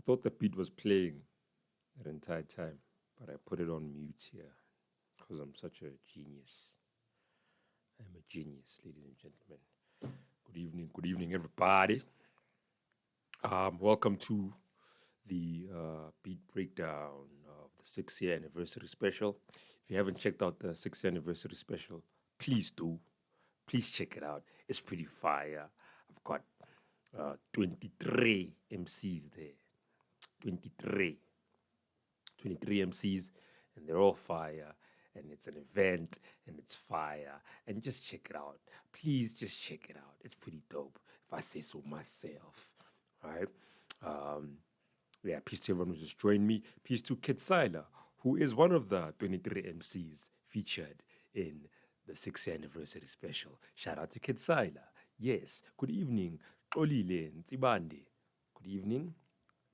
thought the beat was playing that entire time, but I put it on mute here because I'm such a genius. I'm a genius, ladies and gentlemen. Good evening, everybody. Welcome to the beat breakdown of the 6-year anniversary special. If you haven't checked out the 6-year anniversary special, please do. Please check it out. It's pretty fire. I've got 23 MCs there. 23 MCs, and they're all fire. And it's an event, and it's fire. And just check it out. Please just check it out. It's pretty dope, if I say so myself. All right. Peace to everyone who just joined me. Peace to Kid Siler, who is one of the 23 MCs featured in the 6th anniversary special. Shout out to Kid Siler. Yes. Good evening, Xolile Ntsibande. Good evening,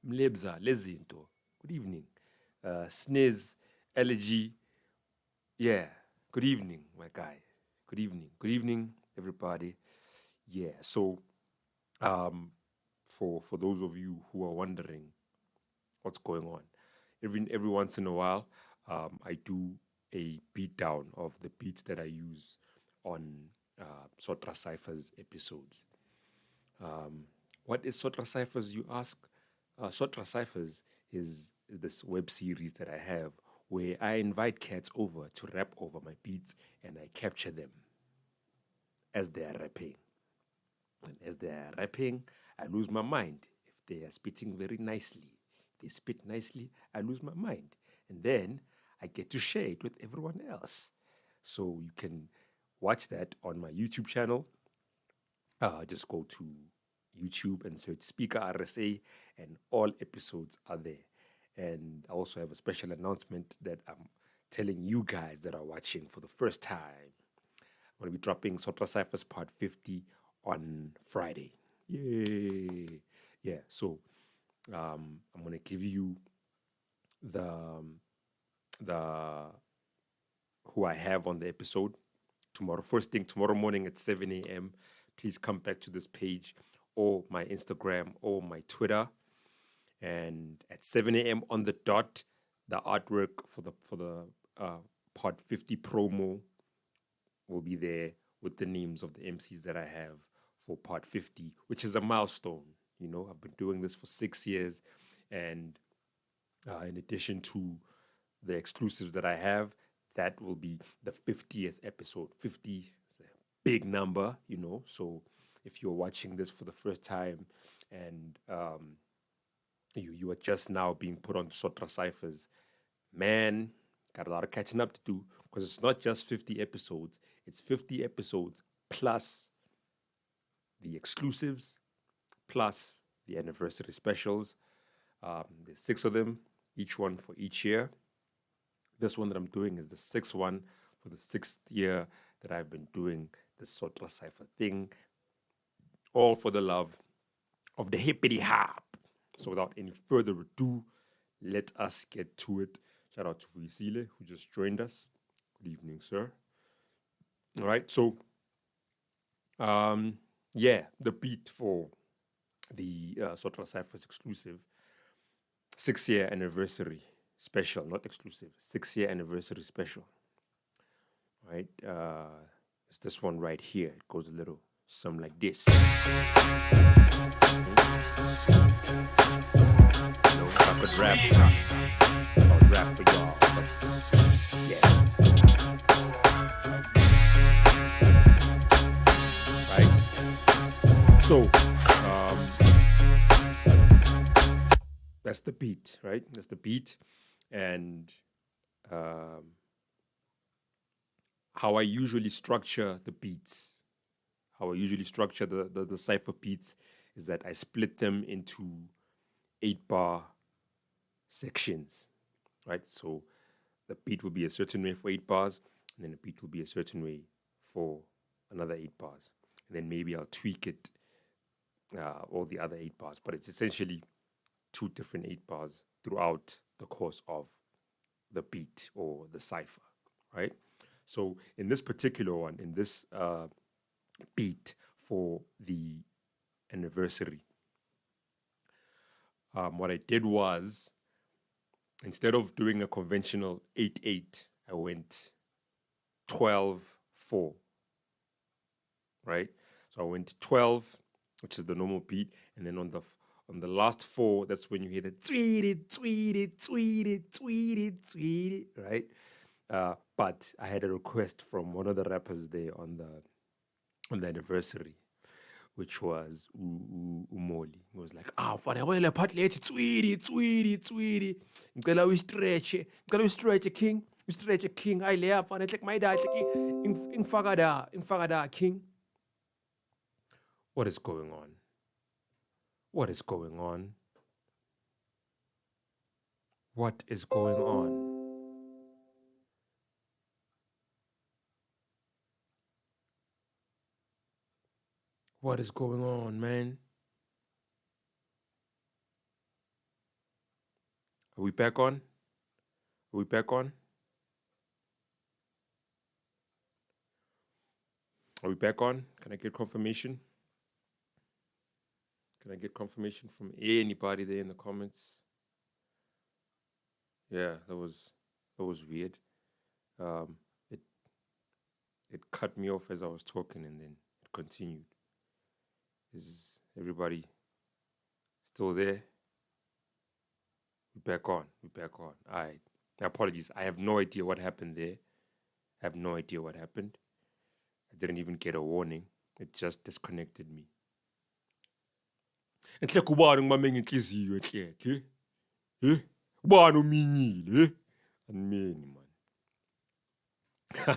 Mlebza Lezinto. Good evening, Sneeze Elegy. Yeah. Good evening, my guy. Good evening. Good evening, everybody. Yeah. So, for those of you who are wondering what's going on, every once in a while, I do a beatdown of the beats that I use on Sotra Ciphers episodes. What is Sotra Ciphers, you ask? Sotra Ciphers is this web series that I have where I invite cats over to rap over my beats and I capture them as they are rapping. And as they are rapping, I lose my mind. If they are spitting very nicely, if they spit nicely, I lose my mind. And then I get to share it with everyone else. So you can watch that on my YouTube channel. Just go to YouTube and search SPeeKa RSA, and all episodes are there. And I also have a special announcement that I'm telling you guys that are watching for the first time. I'm going to be dropping Sotra Ciphers Part 50 on Friday. Yay! Yeah, so I'm going to give you the who I have on the episode tomorrow. First thing tomorrow morning at 7 a.m. Please come back to this page or my Instagram or my Twitter. And at 7 a.m. on the dot, the artwork for the Part 50 promo will be there with the names of the MCs that I have for Part 50, which is a milestone. You know, I've been doing this for 6 years, and in addition to the exclusives that I have, that will be the 50th episode. 50 is a big number, you know. So if you're watching this for the first time and you are just now being put on Sotra Ciphers, man, got a lot of catching up to do, because it's not just 50 episodes. It's 50 episodes plus the exclusives, plus the anniversary specials. There's 6 of them, each one for each year. This one that I'm doing is the 6th one for the 6th year that I've been doing the Sotra Cipher thing, all for the love of the hippity hop. So without any further ado, let us get to it. Shout out to Vuisile, who just joined us. Good evening, sir. All right, so the beat for the Sotra Ciphers exclusive 6-year anniversary special, not exclusive, 6-year anniversary special. All right, it's this one right here. It goes a little something like this. I could rap, I'll rap for y'all, but yeah. Right? So, that's the beat, right? That's the beat. And how I usually structure the beats, how I usually structure the cipher beats is that I split them into 8-bar sections, right? So the beat will be a certain way for 8 bars, and then the beat will be a certain way for another 8 bars. And then maybe I'll tweak it, all the other 8 bars, but it's essentially 2 different 8 bars throughout the course of the beat or the cipher, right? So in this particular one, in this beat for the anniversary, what I did was, instead of doing a conventional 8/8, I went 12/4, right? So I went 12, which is the normal beat, and then on the last 4, that's when you hear the tweet it, tweet it, tweet it, tweet it, tweet it, right? But I had a request from one of the rappers there on the anniversary, which was Umoli. He was like, fana wele part lethi tweety, tweety, tweety. Ngicela uyistretche king, uyistretche king. Hayi leya fana like my dad like ingifaka da king. What is going on? What is going on? What is going on? What is going on, man? Are we back on? Are we back on? Are we back on? Can I get confirmation? Can I get confirmation from anybody there in the comments? Yeah, that was weird. It cut me off as I was talking and then it continued. Is everybody still there? We're back on. We're back on. All right. Apologies. I have no idea what happened there. I have no idea what happened. I didn't even get a warning. It just disconnected me. Enhle kubani ngimame ngenhliziyo enhle ke? Ubani uminyile? Anmeni man.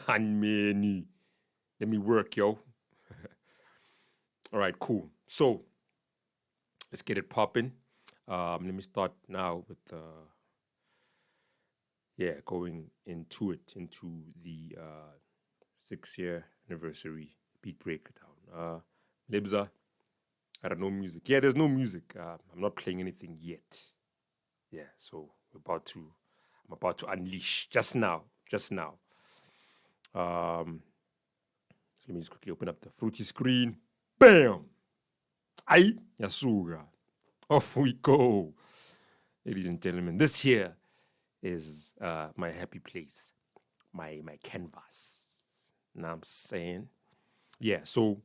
Anmeni. Let me work, yo. All right, cool. So let's get it popping. Let me start now with going into the 6-year anniversary beat breakdown. Libza, I don't know music. Yeah, there's no music. I'm not playing anything yet. Yeah, so I'm about to unleash just now. So let me just quickly open up the Fruity screen. Bam! Aye, Yasuga. Off we go. Ladies and gentlemen, this here is my happy place, my canvas. You know what I'm saying? Yeah, so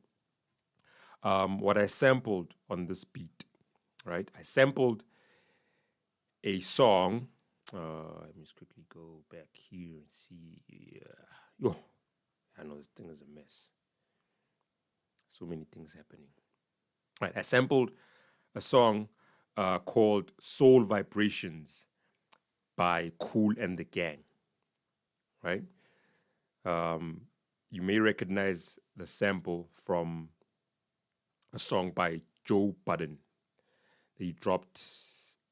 what I sampled on this beat, right? I sampled a song. Let me just quickly go back here and see. I know this thing is a mess. So many things happening. Right, I sampled a song called Soul Vibrations by Kool and the Gang. Right? You may recognize the sample from a song by Joe Budden. They dropped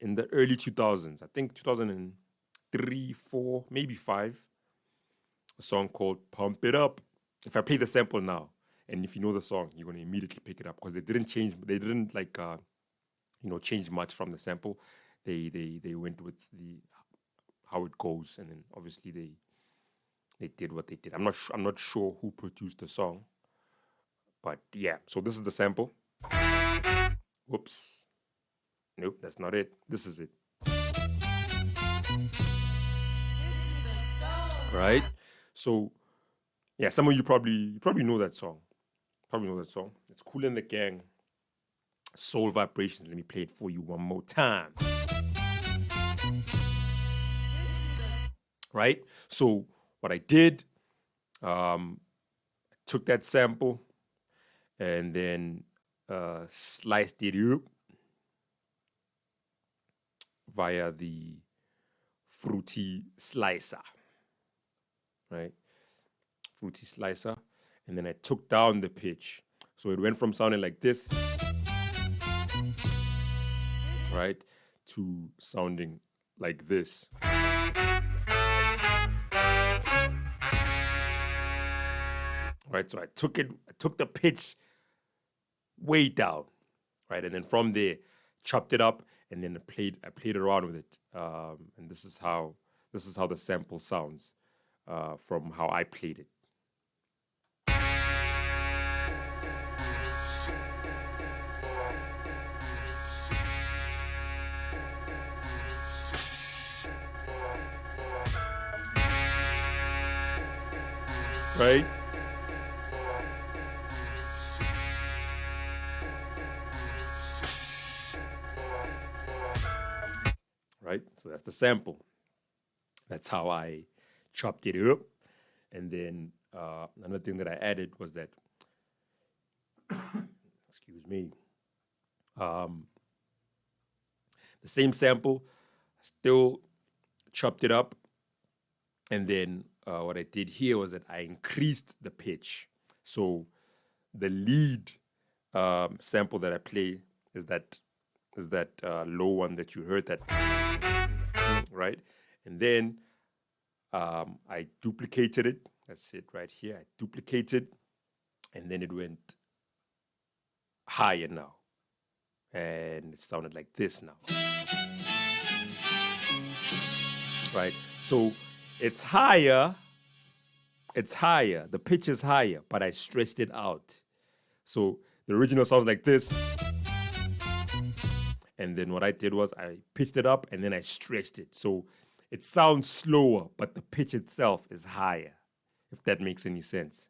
in the early 2000s, I think 2003, 4, maybe 5. A song called Pump It Up. If I play the sample now, and if you know the song, you're going to immediately pick it up because they didn't change much from the sample. They went with how it goes, and then obviously they did what they did. I'm not sure who produced the song, but yeah. So this is the sample. Whoops. Nope, that's not it. This is it. Right? So yeah, some of you probably know that song. It's Kool and the Gang. Soul Vibrations. Let me play it for you one more time. Right? So what I did, I took that sample and then sliced it up via the Fruity slicer. Right? Fruity slicer. And then I took down the pitch. So it went from sounding like this, right, to sounding like this. Right, so I took the pitch way down, right, and then from there, chopped it up, and then I played around with it, and this is how the sample sounds from how I played it. right? Right? So that's the sample. That's how I chopped it up. And then another thing that I added was that, excuse me, the same sample, still chopped it up. And then what I did here was that I increased the pitch. So the lead sample that I play is that low one that you heard, that right? And then I duplicated it. That's it right here. I duplicated, and then it went higher now, and it sounded like this now, right? So it's higher. The pitch is higher, but I stretched it out. So the original sounds like this. And then what I did was I pitched it up and then I stretched it. So it sounds slower, but the pitch itself is higher, if that makes any sense.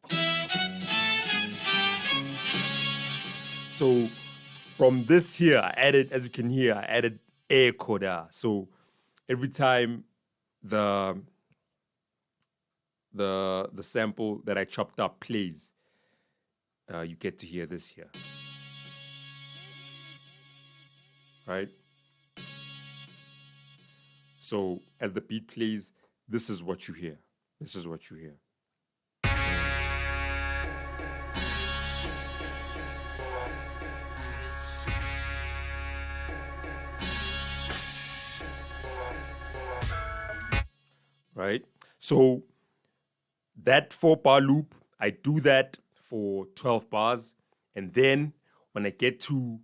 So from this here, I added, as you can hear, I added air coda. So every time the sample that I chopped up plays, you get to hear this here. Right? So as the beat plays, this is what you hear. This is what you hear. Right? So that 4-bar loop, I do that for 12 bars. And then when I get to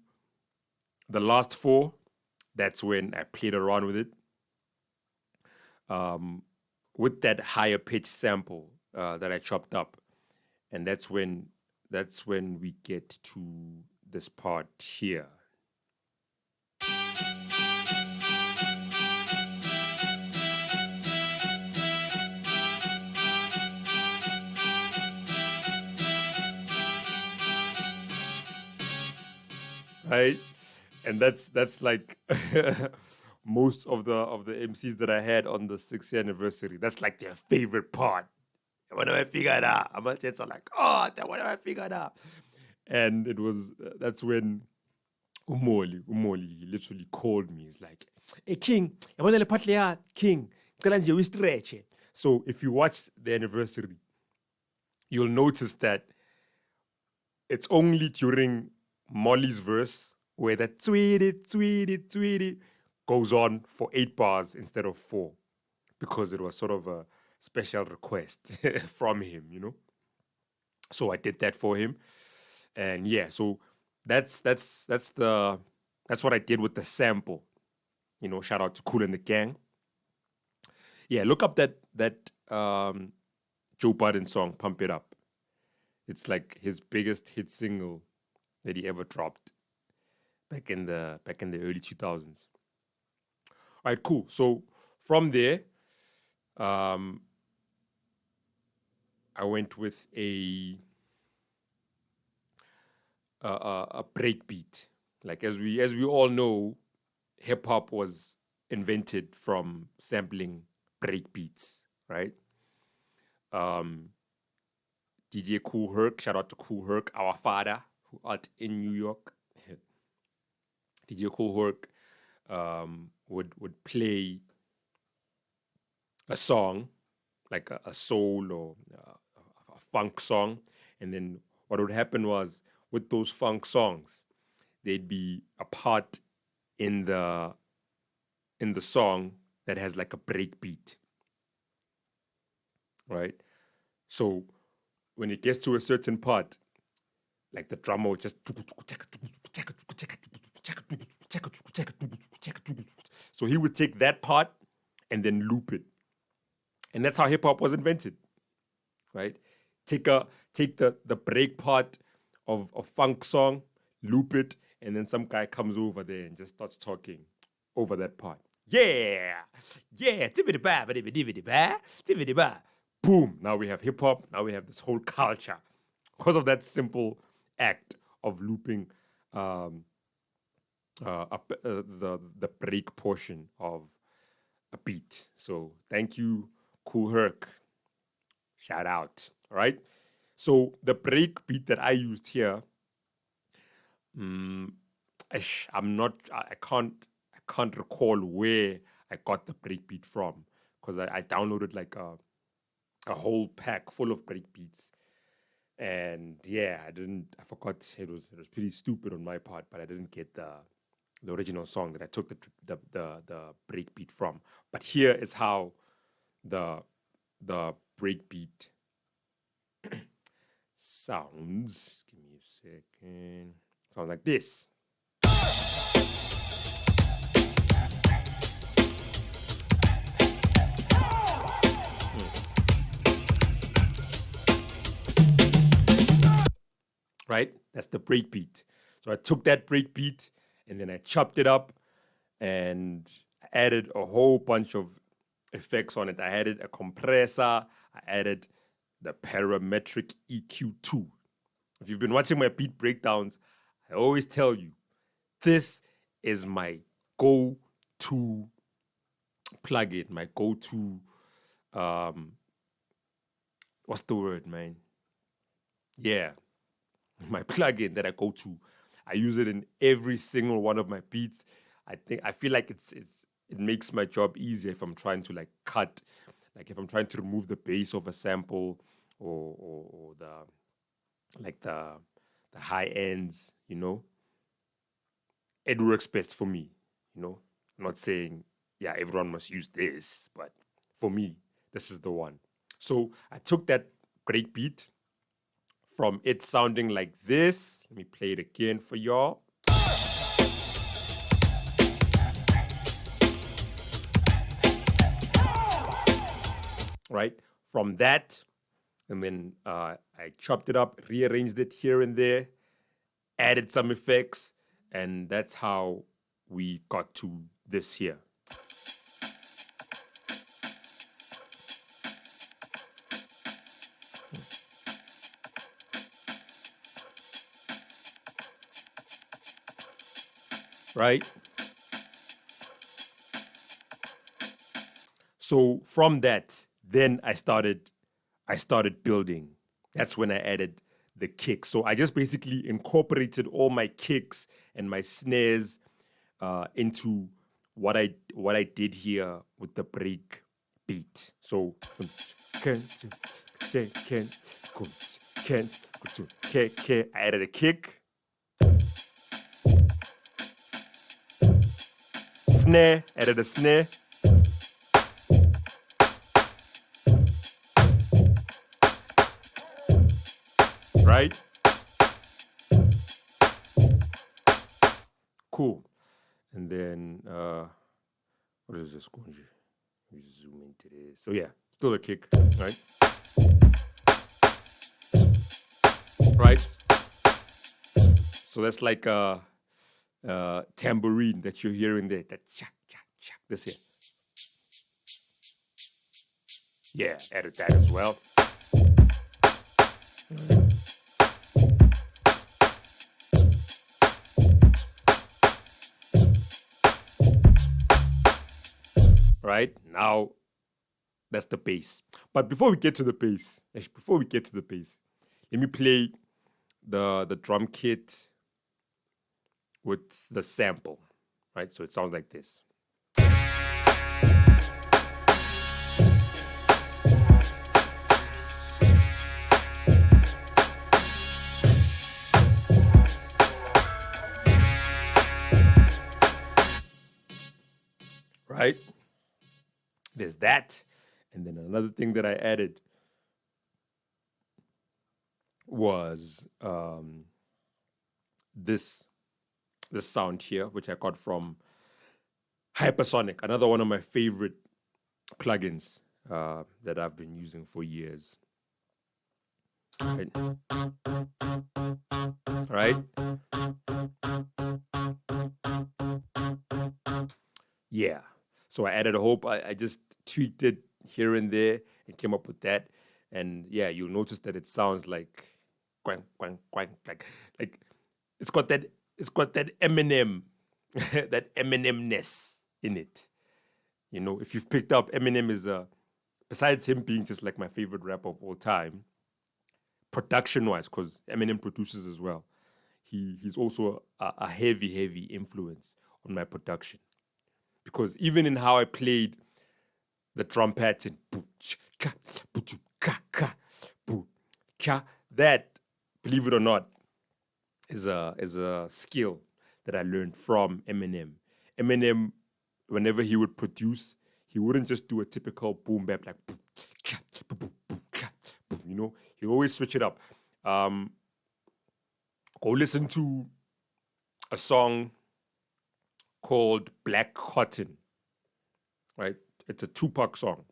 the last 4, that's when I played around with it. With that higher pitch sample that I chopped up. And that's when we get to this part here. Right? And that's like most of the MCs that I had on the 6th year anniversary. That's like their favorite part. What have I figured out? I'm like, oh, what have I figured out? And it was that's when Umoli, he literally called me. He's like, hey King, King, we stretch. So if you watch the anniversary, you'll notice that it's only during Molly's verse where that tweety goes on for 8 bars instead of 4, because it was sort of a special request from him, you know. So I did that for him, and yeah, so that's what I did with the sample, you know. Shout out to Kool and the Gang. Yeah, look up that Joe Budden song, "Pump It Up." It's like his biggest hit single that he ever dropped back in the early 2000s. All right, cool. So from there, I went with a breakbeat. Like as we all know, hip hop was invented from sampling breakbeats, right? DJ Kool Herc, shout out to Kool Herc, our father, who out in New York. DJ Kool Herc would play a song, like a soul or a funk song, and then what would happen was, with those funk songs, there'd be a part in the song that has like a break beat, right? So when it gets to a certain part, like the drummer would just, so he would take that part and then loop it. And that's how hip hop was invented, right? Take the break part of a funk song, loop it, and then some guy comes over there and just starts talking over that part. Yeah, tibbity ba, tibbity ba, tibbity ba, boom, now we have hip hop, now we have this whole culture because of that simple act of looping the break portion of a beat. So thank you, Cool Herc. Shout out. All right. So the break beat that I used here, I can't recall where I got the break beat from because I downloaded like a whole pack full of break beats. And yeah, I forgot. It was pretty stupid on my part, but I didn't get the original song that I took the breakbeat from. But here is how the breakbeat sounds. Give me a second. Sounds like this. Right? That's the breakbeat. So I took that breakbeat and then I chopped it up and added a whole bunch of effects on it. I added a compressor. I added the parametric EQ2. If you've been watching my beat breakdowns, I always tell you, this is my go-to plugin, my go-to, what's the word, man? Yeah, my plugin that I go to. I use it in every single one of my beats. I feel like it makes my job easier if I'm trying to like cut, like if I'm trying to remove the bass of a sample or the high ends, you know. It works best for me, you know. I'm not saying yeah everyone must use this, but for me this is the one. So I took that great beat from it sounding like this. Let me play it again for y'all. Right? From that, and then I chopped it up, rearranged it here and there, added some effects, and that's how we got to this here. Right? So from that, then I started building. That's when I added the kicks. So I just basically incorporated all my kicks and my snares into what I did here with the break beat. So I added a kick, snare, added a snare, right? Cool. And then what is this? Let me zoom into this. So yeah, still a kick, right? Right. So that's like a tambourine that you're hearing there. That chak chak chak. This here. Yeah, added that as well. Right now, that's the bass. But before we get to the bass, let me play the drum kit with the sample. Right, so it sounds like this. Right? There's that. And then another thing that I added was this sound here, which I got from Hypersonic, another one of my favorite plugins that I've been using for years. Right? Right? Yeah. So I added a whole, I just tweaked it, here and there and came up with that. And yeah, you'll notice that it sounds like quang quang quang, like it's got that Eminem that Eminem-ness in it. You know, if you've picked up, Eminem is besides him being just like my favorite rapper of all time, production wise, because Eminem produces as well. He's also a heavy influence on my production, because even in how I played the drum pattern, that, believe it or not, is a skill that I learned from Eminem. Eminem, whenever he would produce, he wouldn't just do a typical boom bap like, you know, he always switch it up. Go listen to a song called Black Cotton, right? It's a Tupac song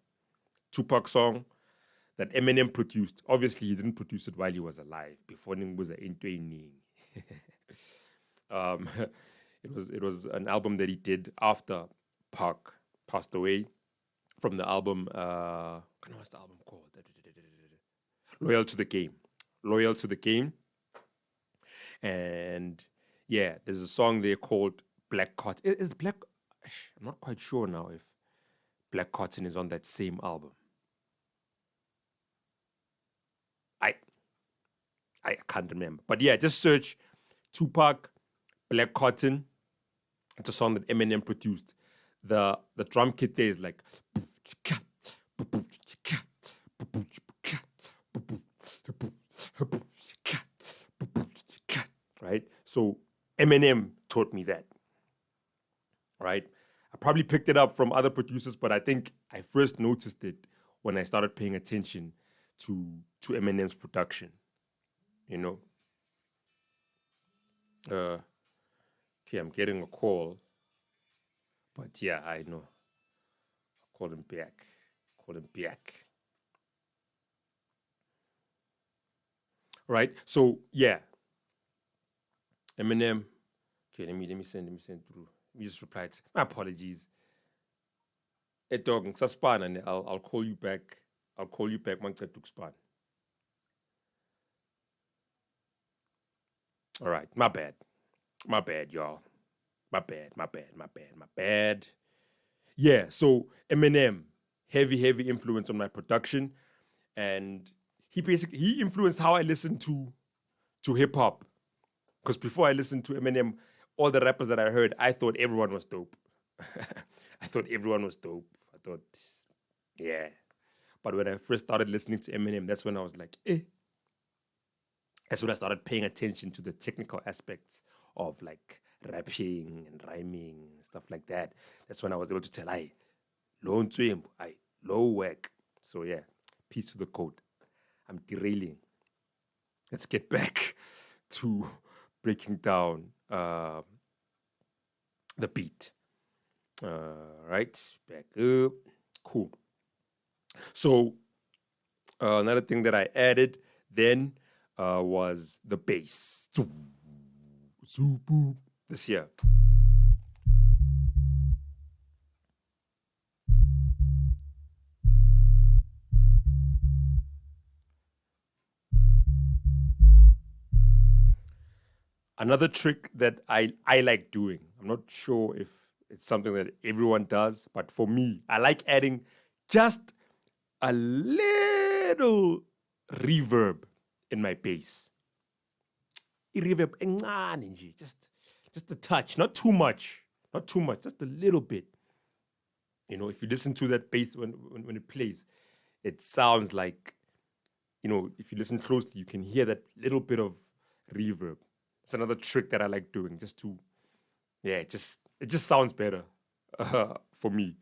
that Eminem produced. Obviously, he didn't produce it while he was alive, before he was in it was an album that he did after Pac passed away, from the album, what's the album called? Loyal to the Game. And yeah, there's a song there called Black Cotton. Is Black, I'm not quite sure now if Black Cotton is on that same album. I can't remember. But yeah, just search Tupac, Black Cotton. It's a song that Eminem produced. The drum kit there is like, right? So Eminem taught me that, right? I probably picked it up from other producers, but I think I first noticed it when I started paying attention to Eminem's production, you know. Okay, I'm getting a call, but yeah, I know. Call him back. Right? So yeah, Eminem. Okay, let me send through. Let me just reply. My apologies. Dog, and I'll call you back. I'll call you back once I took span. All right, my bad, y'all. My bad. Yeah, so Eminem, heavy influence on my production, and he influenced how I listen to hip hop. Because before I listened to Eminem, all the rappers that I heard, I thought everyone was dope. I thought, yeah. But when I first started listening to Eminem, that's when I was like, eh. That's when I started paying attention to the technical aspects of like rapping and rhyming, stuff like that. That's when I was able to tell, low work. So yeah, peace to the code. I'm derailing. Let's get back to breaking down the beat. Right, back up. Cool. So another thing that I added then was the bass. This here. Another trick that I like doing, I'm not sure if it's something that everyone does, but for me, I like adding just a little reverb in my bass. Reverb, just a touch, not too much, just a little bit. You know, if you listen to that bass when it plays, it sounds like, you know, if you listen closely, you can hear that little bit of reverb. It's another trick that I like doing, just to, yeah, it just sounds better for me.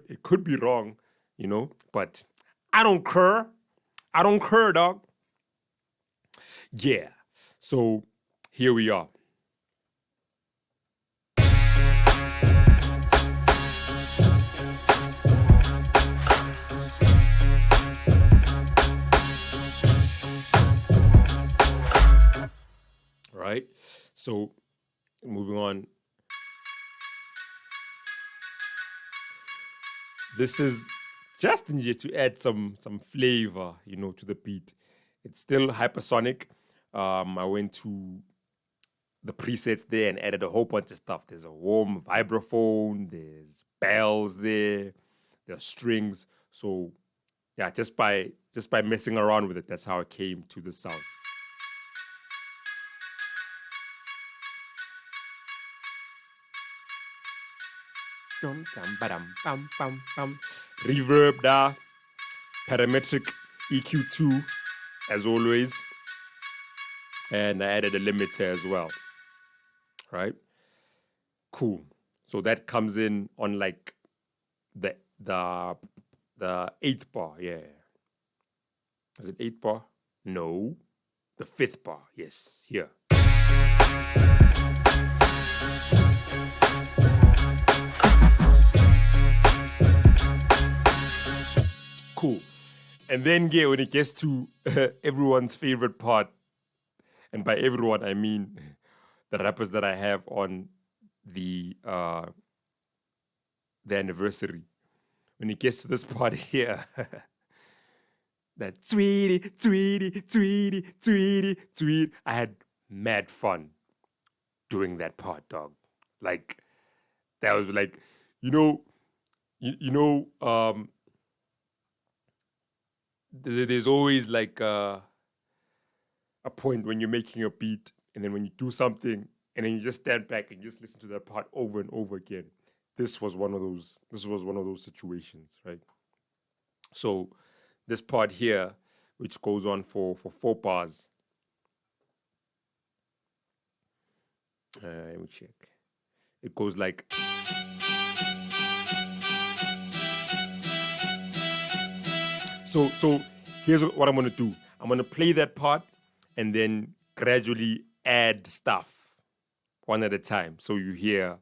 It could be wrong, you know, but I don't care, dog. Yeah. So here we are. Right? So moving on. This is just to add some flavor, to the beat. It's still hypersonic. I went to the presets there and added a whole bunch of stuff. There's a warm vibraphone, there's bells there, there's strings. So yeah, just by messing around with it, that's how I came to the sound. Reverb da, parametric EQ2 as always, and I added a limiter as well. Right? Cool. So that comes in on like the 8th bar, yeah. Is it 8th bar? No. The 5th bar, yes, here. Cool. And then when it gets to everyone's favorite part, and by everyone I mean the rappers that I have on the Anni-VERSE-ary. When it gets to this part here, that tweety, tweety, tweety, tweety, tweet, I had mad fun doing that part, dog. Like, that was like, there's always like a point when you're making a beat, and then when you do something, and then you just stand back and just listen to that part over and over again. This was one of those situations, right? So this part here, which goes on for 4 bars. Let me check. It goes like. So here's what I'm gonna do. I'm gonna play that part and then gradually add stuff one at a time, so you hear,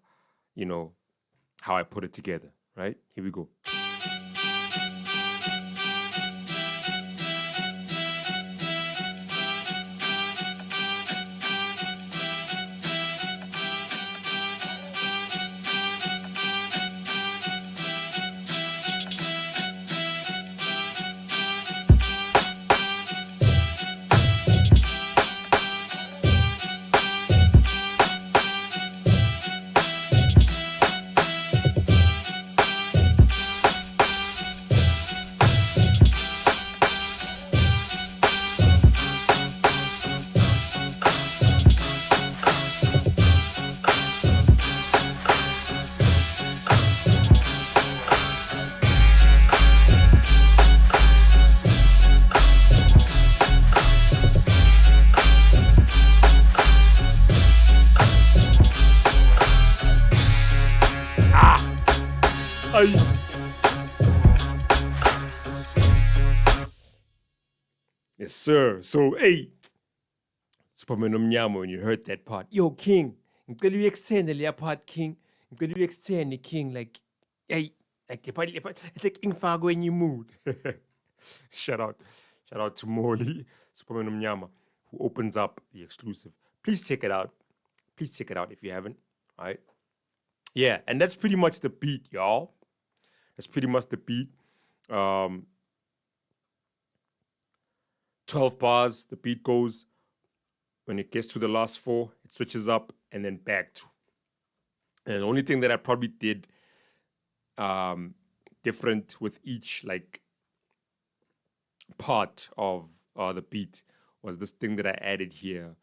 how I put it together, right? Here we go. Yes, sir. So, hey, Superman Omnyama, when you heard that part, yo, King, ngicela uyextend leya part, King. Ngicela uyextend, King, like, hey, like ngifaka kwenye mood. Shout out to Molly, Superman Omnyama, who opens up the exclusive. Please check it out. If you haven't. All right. Yeah, and that's pretty much the beat, y'all. That's pretty much the beat. 12 bars, the beat goes. When it gets to the last 4, it switches up and then back to. And the only thing that I probably did different with each like part of the beat was this thing that I added here,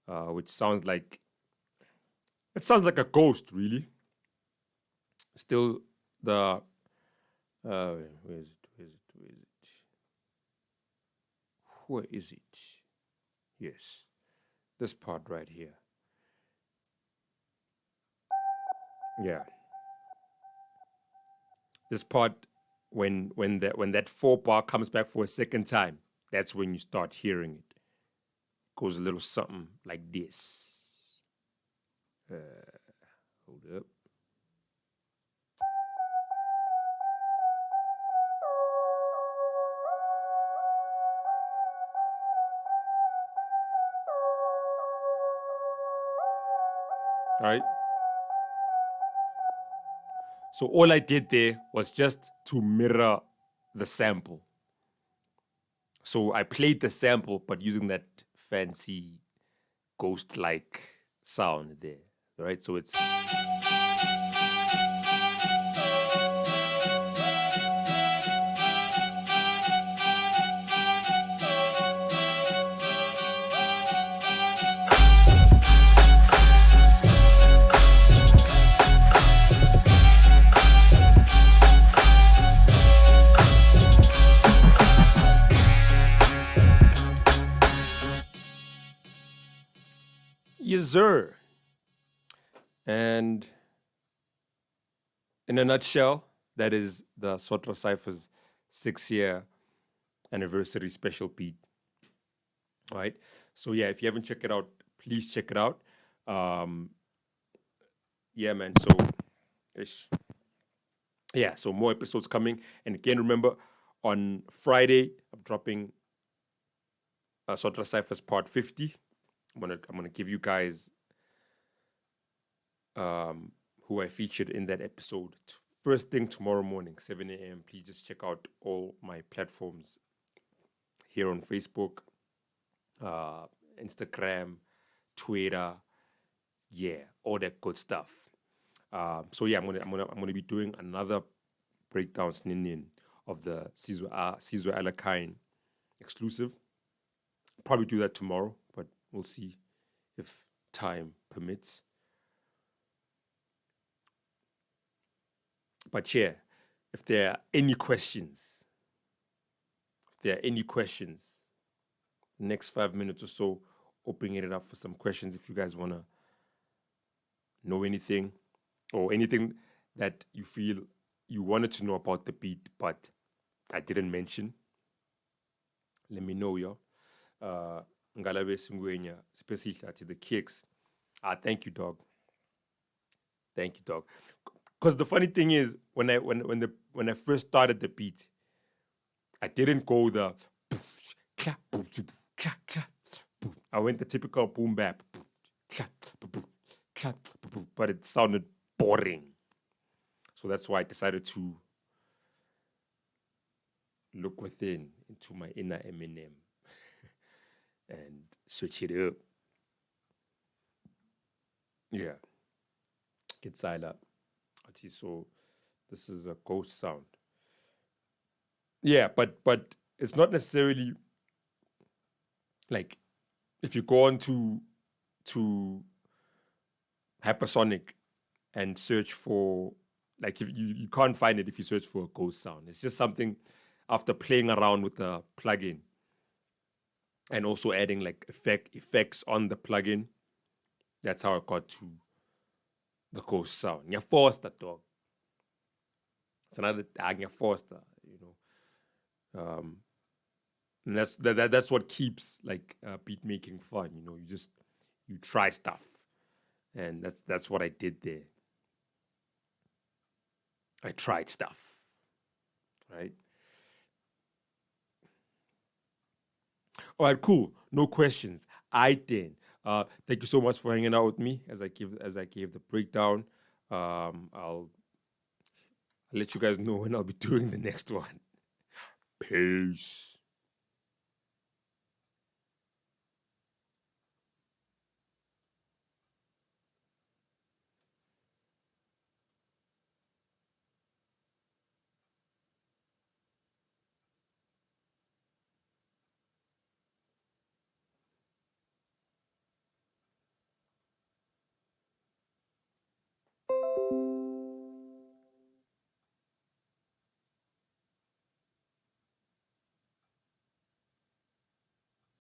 which sounds like a ghost, really. Still the where is it? Yes, this part right here. Yeah, this part when that 4 bar comes back for a second time, that's when you start hearing it. Goes a little something like this. Hold up. Right? So all I did there was just to mirror the sample. So I played the sample, but using that fancy ghost-like sound there, right? So it's yes, sir. And in a nutshell, that is the Sotra Ciphers 6-year anniversary special beat. All right. So yeah, if you haven't checked it out, please check it out. Yeah, man. So yeah, so more episodes coming. And again, remember, on Friday, I'm dropping Sotra Ciphers Part 50. I'm gonna give you guys who I featured in that episode. First thing tomorrow morning, 7 a.m. Please just check out all my platforms here on Facebook, Instagram, Twitter, yeah, all that good stuff. So yeah, I'm gonna be doing another breakdown snippet of the Sizwe Alakine exclusive. Probably do that tomorrow, but we'll see if time permits. But yeah, if there are any questions, next 5 minutes or so, opening it up for some questions. If you guys want to know anything or anything that you feel you wanted to know about the beat, but I didn't mention, let me know, yo. Ngalabe Singwenya, especially to the kicks. Thank you, dog. Thank you, dog. Because the funny thing is, when I first started the beat, I didn't go the I went the typical boom bap, but it sounded boring. So that's why I decided to look within into my inner Eminem and switch it up. Yeah. Get silent. So this is a ghost sound. Yeah, but it's not necessarily like if you go on to Hypersonic and search for, like, if you can't find it if you search for a ghost sound. It's just something after playing around with the plugin and also adding like effects on the plugin. That's how I got to the ghost sound. You're forced, dog. It's another tag. You're forced, you know. And that's what keeps like beat making fun. You know, you try stuff, and that's what I did there. I tried stuff, right? All right, cool. No questions. Thank you so much for hanging out with me as I gave the breakdown. I'll let you guys know when I'll be doing the next one. Peace.